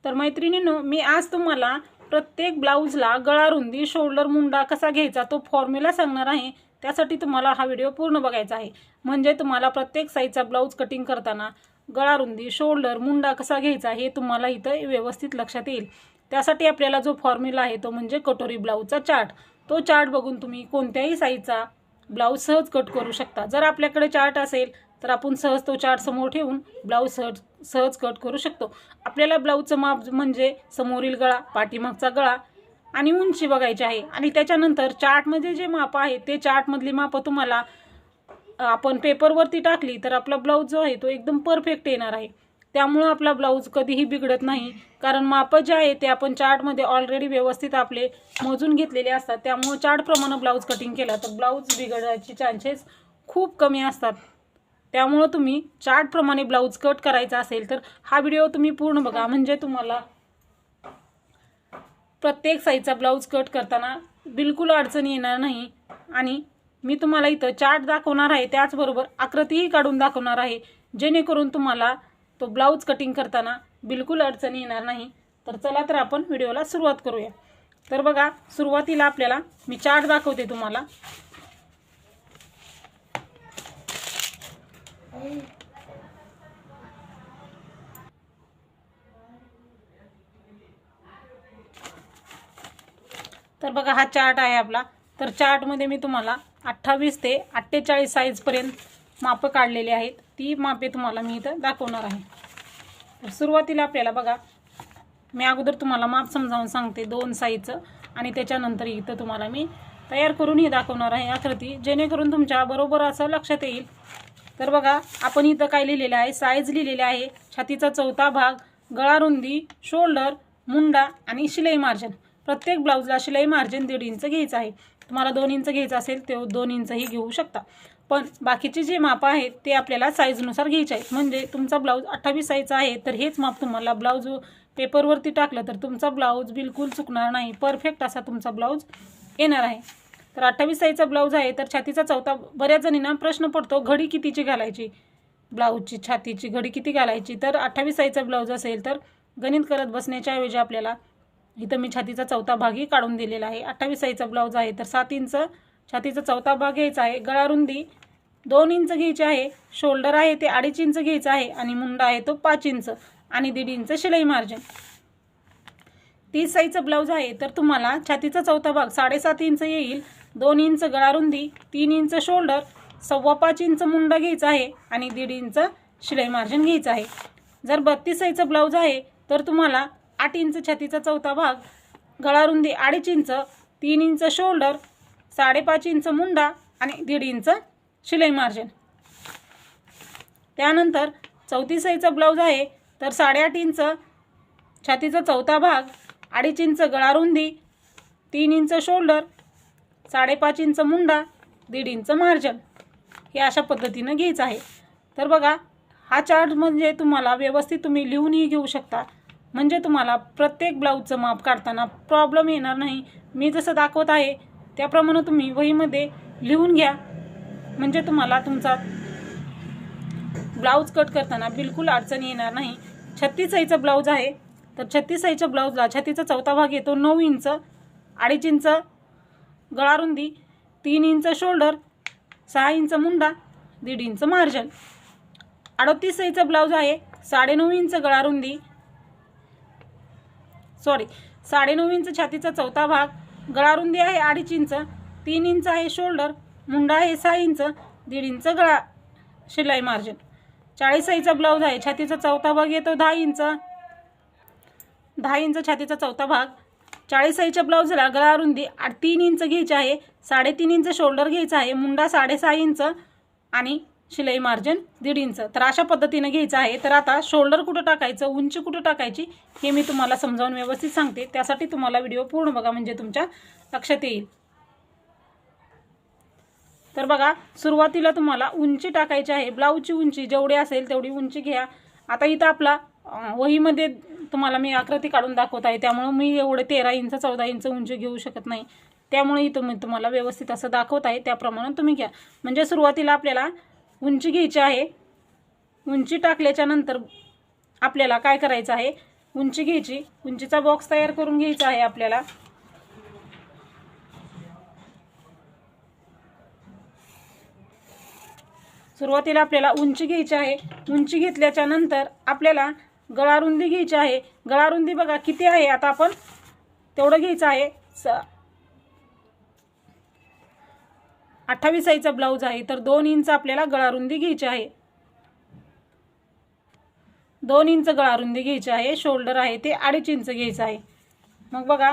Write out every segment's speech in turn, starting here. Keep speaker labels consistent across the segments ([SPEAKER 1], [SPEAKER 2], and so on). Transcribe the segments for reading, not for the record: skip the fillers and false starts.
[SPEAKER 1] तर मैत्रिणींनो, मी आज तुम्हाला प्रत्येक ब्लाऊजला गळा रुंदी, शोल्डर, मुंडा कसा घ्यायचा तो फॉर्म्युला सांगणार आहे। त्यासाठी तुम्हाला हा व्हिडिओ पूर्ण बघायचा आहे, म्हणजे तुम्हाला प्रत्येक साईजचा ब्लाऊज कटिंग करताना गळा रुंदी, शोल्डर, मुंडा कसा घ्यायचा हे तुम्हाला इथं व्यवस्थित लक्षात येईल। त्यासाठी आपल्याला जो फॉर्म्युला आहे तो म्हणजे कटोरी ब्लाऊजचा चार्ट। तो चार्ट बघून तुम्ही कोणत्याही साईजचा ब्लाऊज सहज कट करू शकता। जर आपल्याकडे चार्ट असेल तर आपण सहज तो चार्ट समोर ठेवून ब्लाऊज सहज कट करू शकतो। आपल्याला ब्लाऊजचं माप म्हणजे समोरील गळा, पाठीमागचा गळा आणि उंची बघायची आहे। आणि त्याच्यानंतर चार्टमध्ये जे माप आहे ते चार्टमधली माप तुम्हाला आपण पेपरवरती टाकली तर आपला ब्लाऊज जो आहे तो एकदम परफेक्ट येणार आहे। त्यामुळे आपला ब्लाऊज कधीही बिघडत नाही, कारण माप जे आहे ते आपण चार्टमध्ये ऑलरेडी व्यवस्थित आपले मोजून घेतलेले असतात। त्यामुळे चार्टप्रमाणे ब्लाऊज कटिंग केला तर ब्लाऊज बिघडायचे चान्सेस खूप कमी असतात। त्यामुळे तुम्ही चार्टप्रमाणे ब्लाऊज कट करायचा असेल तर हा व्हिडिओ तुम्ही पूर्ण बघा, म्हणजे तुम्हाला प्रत्येक साईजचा ब्लाऊज कट करताना बिलकुल अडचण येणार नाही। आणि मी तुम्हाला इथं चार्ट दाखवणार आहे, त्याचबरोबर आकृतीही काढून दाखवणार आहे, जेणेकरून तुम्हाला तो ब्लाऊज कटिंग करताना बिलकुल अडचण येणार नाही। तर चला तर आपण व्हिडिओला सुरुवात करूया। तर बघा, सुरुवातीला आपल्याला मी चार्ट दाखवते तुम्हाला। तर बघा, हा चार्ट आहे आपला। तर चार्टमध्ये मी तुम्हाला 28 ते 48 साईजपर्यंत माप काढलेले आहेत। ती मापे तुम्हाला मी इथं दाखवणार आहे। तर सुरुवातीला आपल्याला बघा, मी अगोदर तुम्हाला माप समजावून सांगते 2 साईजचं, आणि त्याच्यानंतर इथं तुम्हाला मी तयार करूनही दाखवणार आहे आकृती, जेणेकरून तुमच्या बरोबर असं लक्षात येईल। तर बघा, आपण इथं काय लिहिलेलं आहे, साईज लिहिलेले आहे छातीचा चौथा भाग, गळा रुंदी, शोल्डर, मुंडा आणि शिलाई मार्जिन। प्रत्येक ब्लाऊजला शिलाई मार्जिन 1.5 इंच घ्यायचं आहे। तुम्हाला 2 इंच घ्यायचं असेल ते 2 इंचही घेऊ शकता, पण बाकीचे जे माप आहेत ते आपल्याला साईजनुसार घ्यायचे आहेत। म्हणजे तुमचा ब्लाऊज 28 साईजचा आहे तर हेच माप तुम्हाला ब्लाऊज पेपरवरती टाकलं तर तुमचा ब्लाऊज बिलकुल चुकणार नाही, परफेक्ट असा तुमचा ब्लाऊज येणार आहे। तर 28 साईजचा ब्लाऊज आहे तर छातीचा चौथा, बऱ्याच जणींना प्रश्न पडतो घडी कितीची घालायची, ब्लाऊजची छातीची घडी किती घालायची। तर 28 साईजचा ब्लाऊज असेल तर गणित करत बसण्याच्या ऐवजी आपल्याला इथं मी छातीचा चौथा भागही काढून दिलेला आहे। 28 साईजचा ब्लाऊज आहे तर 7 इंच छातीचा चौथा भाग घ्यायचा आहे, गळा रुंदी 2 इंच घ्यायची आहे, शोल्डर आहे ते 2.5 इंच घ्यायचा आहे, आणि मुंडा आहे तो 5 इंच आणि 1.5 इंच शिलाई मार्जिन। 30 साईजचा ब्लाऊज आहे तर तुम्हाला छातीचा चौथा भाग 7.5 इंच येईल, 2 इंच गळा रुंदी, 3 इंच शोल्डर, 5.25 इंच मुंडा घ्यायचा आहे आणि 1.5 इंच शिलाई मार्जिन घ्यायचं आहे। जर 32 साईजचा ब्लाऊज आहे तर तुम्हाला 8 इंच छातीचा चौथा भाग, गळा रुंदी 2.5 inch, 3 inch shoulder, 5.5 inch Munda आणि 1.5 इंच शिलाई मार्जिन। त्यानंतर 34 साईजचा ब्लाऊज आहे तर 8.5 इंच छातीचा चौथा भाग, 2.5 इंच गळा रुंदी, 3 inch shoulder, 5.5 inch Munda, 1.5 inch margin, हे अशा पद्धतीनं घ्यायचं आहे। तर बघा, हा चार्ट म्हणजे तुम्हाला व्यवस्थित तुम्ही लिहूनही घेऊ शकता, म्हणजे तुम्हाला प्रत्येक ब्लाऊजचं माप काढताना प्रॉब्लेम येणार नाही। मी जसं दाखवत आहे त्याप्रमाणे तुम्ही वहीमध्ये लिहून घ्या, म्हणजे तुम्हाला तुमचा ब्लाऊज कट करताना बिलकुल अडचण येणार नाही। 36 साईजचा ब्लाऊज आहे तर 36 साईजच्या ब्लाऊजला छातीचा चौथा भाग येतो 9 इंच, 2.5 इंच गळा रुंदी, 3 inch shoulder, 6 inch Munda, 1.5 inch margin. 38 साईजचा ब्लाऊज आहे, 9.5 इंच गळा रुंदी, 9.5 इंच छातीचा चौथा भाग, गळा रुंदी आहे 2.5 इंच, 3 इंच आहे शोल्डर, मुंडा आहे 6 इंच, 1.5 इंच गळा शिलाई मार्जिन। 40 साईजचा ब्लाऊज आहे, छातीचा चौथा भाग येतो 10 इंच, 10 इंच छातीचा चौथा भाग। 40 साईजच्या ब्लाऊजला गळा रुंदी 3 इंच घ्यायची आहे, 3.5 इंच शोल्डर घ्यायचा आहे, मुंडा 6.5 इंच आणि शिलाई मार्जिन 1.5 इंच। तर अशा पद्धतीने घ्यायचं आहे। तर आता शोल्डर कुठं टाकायचं, उंची कुठं टाकायची हे मी तुम्हाला समजावून व्यवस्थित सांगते, त्यासाठी तुम्हाला व्हिडिओ पूर्ण बघा, म्हणजे तुमच्या लक्षात येईल। तर बघा, सुरुवातीला तुम्हाला उंची टाकायची आहे, ब्लाऊजची उंची जेवढी असेल तेवढी उंची घ्या। आता इथं आपला वहीमध्ये तुम्हाला मी आकृती काढून दाखवत आहे, त्यामुळे मी एवढे 13 इंच 14 इंच उंची घेऊ शकत नाही, त्यामुळे इथं मी तुम्हाला व्यवस्थित असं दाखवत आहे त्याप्रमाणे तुम्ही घ्या। म्हणजे सुरुवातीला आपल्याला उंची घ्यायची आहे। उंची टाकल्याच्या नंतर आपल्याला काय करायचं आहे, उंची घ्यायची, उंचीचा बॉक्स तयार करून घ्यायचा आहे आपल्याला। सुरुवातीला आपल्याला उंची घ्यायची आहे। उंची घेतल्याच्या नंतर आपल्याला गळारुंदी घ्यायची आहे। गळारुंदी बघा किती आहे, आता आपण तेवढं घ्यायचं आहे। 28 साईजचा ब्लाऊज आहे तर 2 इंच आपल्याला गळारुंदी घ्यायची आहे। 2 इंच गळारुंदी घ्यायची आहे। शोल्डर आहे ते 2.5 इंच घ्यायचं आहे। मग बघा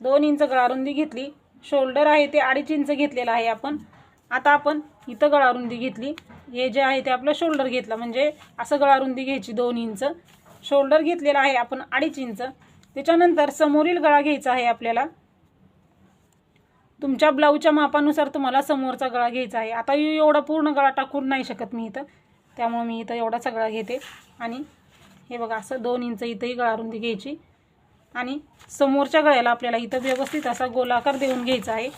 [SPEAKER 1] 2 इंच गळारुंदी घेतली, शोल्डर आहे ते 2.5 इंच घेतलेला आहे आपण। आता आपण इथं गळारुंदी घेतली, हे जे आहे ते आपलं शोल्डर घेतलं, म्हणजे असं गळारुंदी घ्यायची 2 इंच। शोल्डर घेतलेला आहे आपण 2.5 इंच। त्याच्यानंतर समोरील गळा घ्यायचा आहे आपल्याला। तुमच्या ब्लाऊजच्या मापानुसार तुम्हाला समोरचा गळा घ्यायचा आहे। आता एवढा पूर्ण गळा टाकून नाही शकत मी इथं, त्यामुळे मी इथं एवढा सगळा घेते। आणि हे बघा असं 2 इंच इथंही गळारुंदी घ्यायची आणि समोरच्या गळ्याला आपल्याला इथं व्यवस्थित असा गोलाकार देऊन घ्यायचा आहे।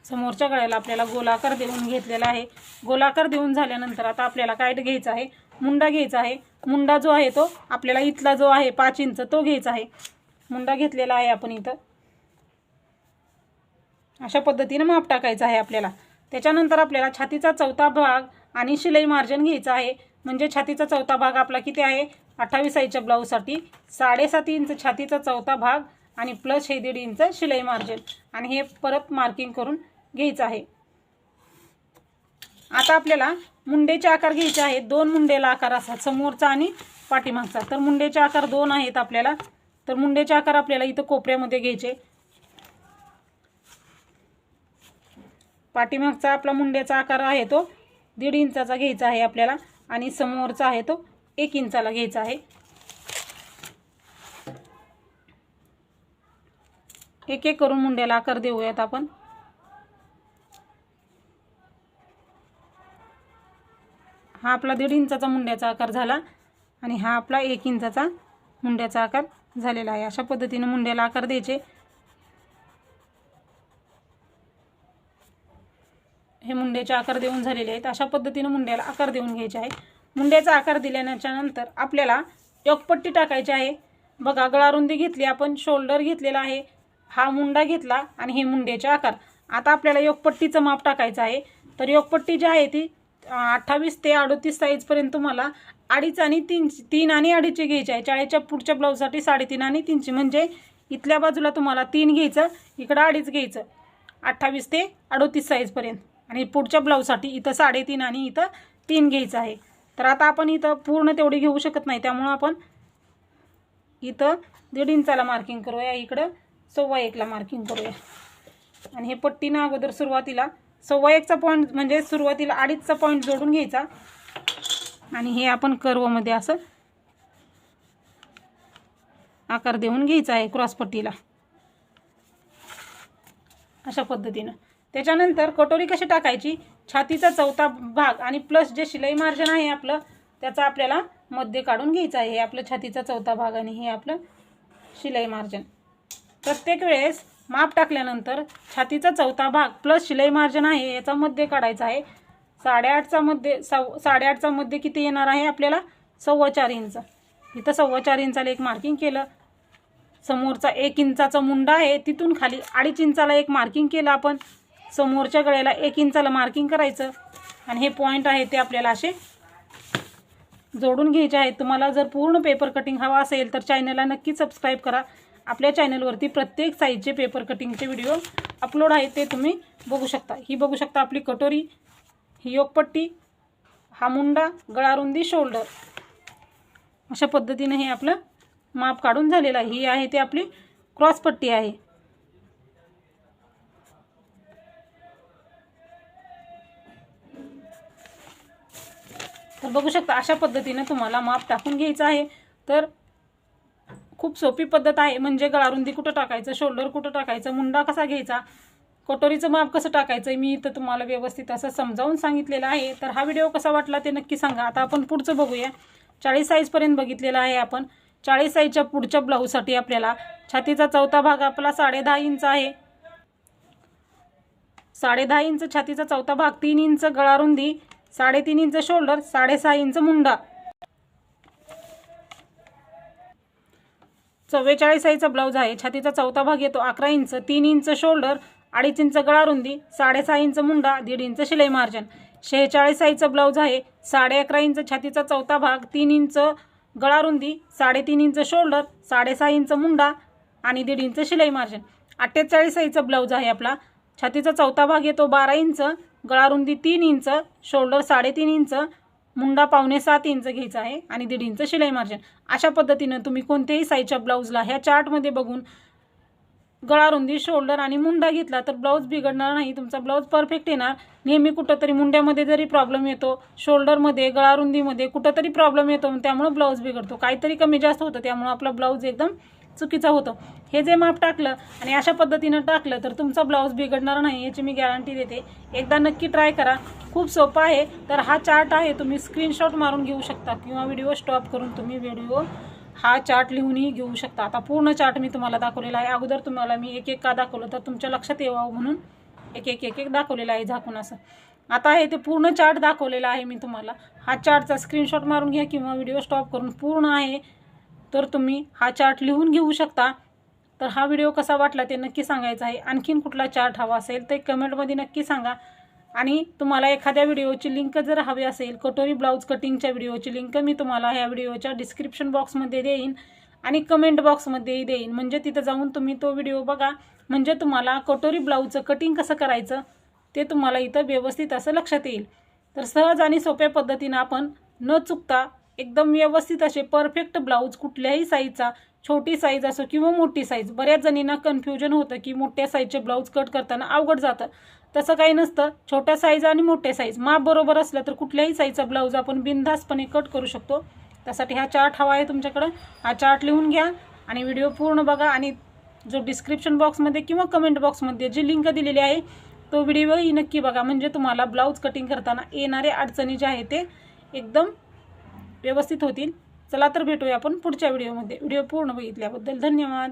[SPEAKER 1] समोरच्या गळ्याला आपल्याला गोलाकार देऊन घेतलेला आहे। गोलाकार देऊन झाल्यानंतर आता आपल्याला काय घ्यायचं आहे, मुंडा घ्यायचा आहे। मुंडा जो आहे तो आपल्याला इथला जो आहे 5 इंच तो घ्यायचा आहे। मुंडा घेतलेला आहे आपण इथं, अशा पद्धतीने माप टाकायचं आहे आपल्याला। त्याच्यानंतर आपल्याला छातीचा चौथा भाग आणि शिलाई मार्जिन घ्यायचं आहे। म्हणजे छातीचा चौथा भाग आपला किती आहे, 28 साईजच्या ब्लाऊजसाठी 7.5 इंच छातीचा चौथा भाग आणि प्लस हे 1.5 इंच शिलाई मार्जिन, आणि हे परत मार्किंग करून घ्यायचं आहे। आता आपल्याला मुंडेचे आकार घ्यायचे आहेत। 2 मुंडेला आकार असतात, समोरचा आणि पाठीमागचा। तर मुंडेचे आकार 2 आहेत आपल्याला। तर मुंडेचे आकार आपल्याला इथं कोपऱ्यामध्ये घ्यायचे। पाठीमागचा आपला मुंड्याचा आकार आहे तो 1.5 इंचाचा घ्यायचा आहे आपल्याला, आणि समोरचा आहे तो 1 इंचाला घ्यायचा आहे। एक एक करून मुंड्याला आकार देऊयात आपण। हा आपला 1.5 इंचाचा मुंड्याचा आकार झाला आणि हा आपला 1 इंचाचा मुंड्याचा आकार झालेला आहे। अशा पद्धतीने मुंड्याला आकार द्यायचे। हे मुंड्याचे आकार देऊन झालेले आहेत। अशा पद्धतीने मुंड्याला आकार देऊन घ्यायचे आहे। मुंड्याचा आकार दिल्याच्या नंतर आपल्याला योकपट्टी टाकायची आहे। बघा गळारुंदी घेतली आपण, शोल्डर घेतलेला आहे, हा मुंडा घेतला आणि हे मुंड्याचे आकार। आता आपल्याला योकपट्टीचं माप टाकायचं आहे। तर योकपट्टी जी आहे ती 28 ते 38 साईजपर्यंत तुम्हाला 2.5 आणि 3 आणि 2.5 घ्यायची आहे। 40च्या पुढच्या ब्लाऊजसाठी 3.5 आणि 3, म्हणजे इथल्या बाजूला तुम्हाला 3 घ्यायचं, इकडं 2.5 घ्यायचं 28 ते 38 साईजपर्यंत, आणि पुढच्या ब्लाऊजसाठी इथं 3.5 आणि इथं 3 घ्यायचं आहे। तर आता आपण इथं पूर्ण तेवढी घेऊ शकत नाही, त्यामुळे आपण इथं 1.5 इंचाला मार्किंग करूया, इकडं 1.25 मार्किंग करूया। आणि हे पट्टीनं अगोदर सुरुवातीला 1.25चा पॉईंट, म्हणजे सुरुवातीला 2.5चा पॉईंट जोडून घ्यायचा, आणि हे आपण कर्वमध्ये असं आकार देऊन घ्यायचा आहे क्रॉस पट्टीला, अशा पद्धतीनं। त्याच्यानंतर कटोरी कशी टाकायची, छातीचा चौथा भाग आणि प्लस जे शिलाई मार्जिन आहे आपलं, त्याचा आपल्याला मध्य काढून घ्यायचं आहे। हे आपलं छातीचा चौथा भाग आणि हे आपलं शिलाई मार्जिन। प्रत्येक वेळेस माप टाकल्यानंतर छातीचा चौथा भाग प्लस शिलाई मार्जिन आहे याचा मध्य काढायचा आहे। 8.5चा मध्य किती येणार आहे आपल्याला, 4.25 इंच। इथं 4.25 इंचाला एक मार्किंग केलं। समोरचा 1 इंचाचा मुंडा आहे, तिथून खाली 2.5 इंचाला एक मार्किंग केलं आपण। समोरच्या गळ्याला 1 इंचाला मार्किंग करायचं, आणि हे पॉईंट आहे ते आपल्याला असे जोडून घ्यायचे आहेत। तुम्हाला जर पूर्ण पेपर कटिंग हवा असेल तर चॅनलला नक्की सबस्क्राईब करा। आपल्या चॅनलवरती प्रत्येक साईजचे पेपर कटिंगचे व्हिडिओ अपलोड आहेत, ते तुम्ही बघू शकता। ही बघू शकता आपली कटोरी, ही योकपट्टी, हा मुंडा, गळारुंदी, शोल्डर, अशा पद्धतीने हे आपलं माप काढून झालेलं आहे। ही आहे ते आपली क्रॉस पट्टी आहे। तर बघू शकता अशा पद्धतीने तुम्हाला माप टाकून घ्यायचं आहे। तर खूप सोपी पद्धत आहे, म्हणजे गळारुंदी कुठं टाकायचं, शोल्डर कुठं टाकायचं, मुंडा कसा घ्यायचा, कटोरीचं माप कसं टाकायचं, मी इथं तुम्हाला व्यवस्थित असं समजावून सांगितलेलं आहे। तर हा व्हिडिओ कसा वाटला ते नक्की सांगा। आता आपण पुढचं बघूया। 40 साईजपर्यंत बघितलेला आहे आपण। 40 साईजच्या पुढच्या ब्लाऊजसाठी आपल्याला छातीचा चौथा भाग आपला 10.5 इंच आहे. 10.5 इंच छातीचा चौथा भाग, 3 इंच गळा रुंदी, 3.5 इंच शोल्डर, 6.5 इंच मुंडा. 44 साईजचा ब्लाऊज आहे. छातीचा चौथा भाग येतो 11 इंच, 3 इंच शोल्डर, 2.5 इंच गळा रुंदी, 6.5 इंच मुंडा, 1.5 इंच शिलाई मार्जिन. 46 साईजचा ब्लाऊज आहे. 11.5 इंच छातीचा चौथा भाग, 3 इंच गळा रुंदी, 3.5 इंच शोल्डर, 6.5 इंच मुंडा आणि 1.5 इंच शिलाई मार्जिन. 48 साईजचा ब्लाऊज आहे आपला. छातीचा चौथा भाग येतो 12 इंच, गळा रुंदी 3 inch, shoulder 3.5 inch, Munda 6.25 inch घ्यायचा आहे आणि 1.5 इंच शिलाई मार्जिन. अशा पद्धतीने तुम्ही कोणत्याही साईजच्या ब्लाऊजला ह्या चार्टमध्ये बघून गळा रुंदी, शोल्डर आणि मुंडा घेतला तर ब्लाऊज बिघडणार नाही, तुमचा ब्लाऊज परफेक्ट येणार. नेहमी कुठंतरी मुंड्यामध्ये जरी प्रॉब्लेम येतो, शोल्डरमध्ये, गळा रुंदीमध्ये कुठंतरी प्रॉब्लेम येतो, त्यामुळे ब्लाऊज बिघडतो. काहीतरी कमी जास्त होतं, त्यामुळे आपला ब्लाऊज एकदम चुकीचा होतो. हे जे माप टाकलं आणि अशा पद्धतीनं टाकलं तर तुमचा ब्लाऊज बिघडणार नाही, याची मी गॅरंटी देते. एकदा नक्की ट्राय करा, खूप सोपा आहे. तर हा चार्ट आहे, तुम्ही स्क्रीनशॉट मारून घेऊ शकता किंवा व्हिडिओ स्टॉप करून तुम्ही हा चार्ट लिहूनही घेऊ शकता. आता पूर्ण चार्ट मी तुम्हाला दाखवलेला आहे. अगोदर तुम्हाला मी एक का दाखवलं तर तुमच्या लक्षात यावं म्हणून एक दाखवलेला आहे झाकून असं. आता हे ते पूर्ण चार्ट दाखवलेला आहे मी तुम्हाला. हा चार्टचा स्क्रीनशॉट मारून घ्या किंवा व्हिडिओ स्टॉप करून पूर्ण आहे तर तुम्ही हा चार्ट लिहून घेऊ शकता. तर हा व्हिडिओ कसा वाटला ते नक्की सांगायचं आहे. आणखीन कुठला चार्ट हवा असेल तर कमेंटमध्ये नक्की सांगा. आणि तुम्हाला एखाद्या व्हिडिओची लिंक जर हवी असेल, कटोरी ब्लाऊज कटिंगच्या व्हिडिओची लिंक मी तुम्हाला ह्या व्हिडिओच्या डिस्क्रिप्शन बॉक्समध्ये देईन आणि कमेंट बॉक्समध्येही देईन. म्हणजे तिथं जाऊन तुम्ही तो व्हिडिओ बघा, म्हणजे तुम्हाला कटोरी ब्लाऊजचं कटिंग कसं करायचं ते तुम्हाला इथं व्यवस्थित असं लक्षात येईल. तर सहज आणि सोप्या पद्धतीनं आपण न चुकता एकदम व्यवस्थित असे परफेक्ट ब्लाऊज कुठल्याही साईजचा, छोटी साईज असो किंवा मोठी साईज. बऱ्याच जणींना कन्फ्युजन होतं की मोठ्या साईजचे ब्लाऊज कट करताना अवघड जातं. तसं काही नसतं. छोट्या साईज आणि मोठ्या साईज माप बरोबर असलं तर कुठल्याही साईजचा ब्लाऊज आपण बिनधास्तपणे कट करू शकतो. त्यासाठी हा चार्ट हवा आहे तुमच्याकडं. हा चार्ट लिहून घ्या आणि व्हिडिओ पूर्ण बघा आणि जो डिस्क्रिप्शन बॉक्समध्ये किंवा कमेंट बॉक्समध्ये जी लिंक दिलेली आहे तो व्हिडिओही नक्की बघा. म्हणजे तुम्हाला ब्लाऊज कटिंग करताना येणारे अडचणी जे आहे ते एकदम व्यवस्थित होतील. चला तर भेटूया आपण पुढच्या व्हिडिओमध्ये. व्हिडिओ पूर्ण बघितल्याबद्दल धन्यवाद.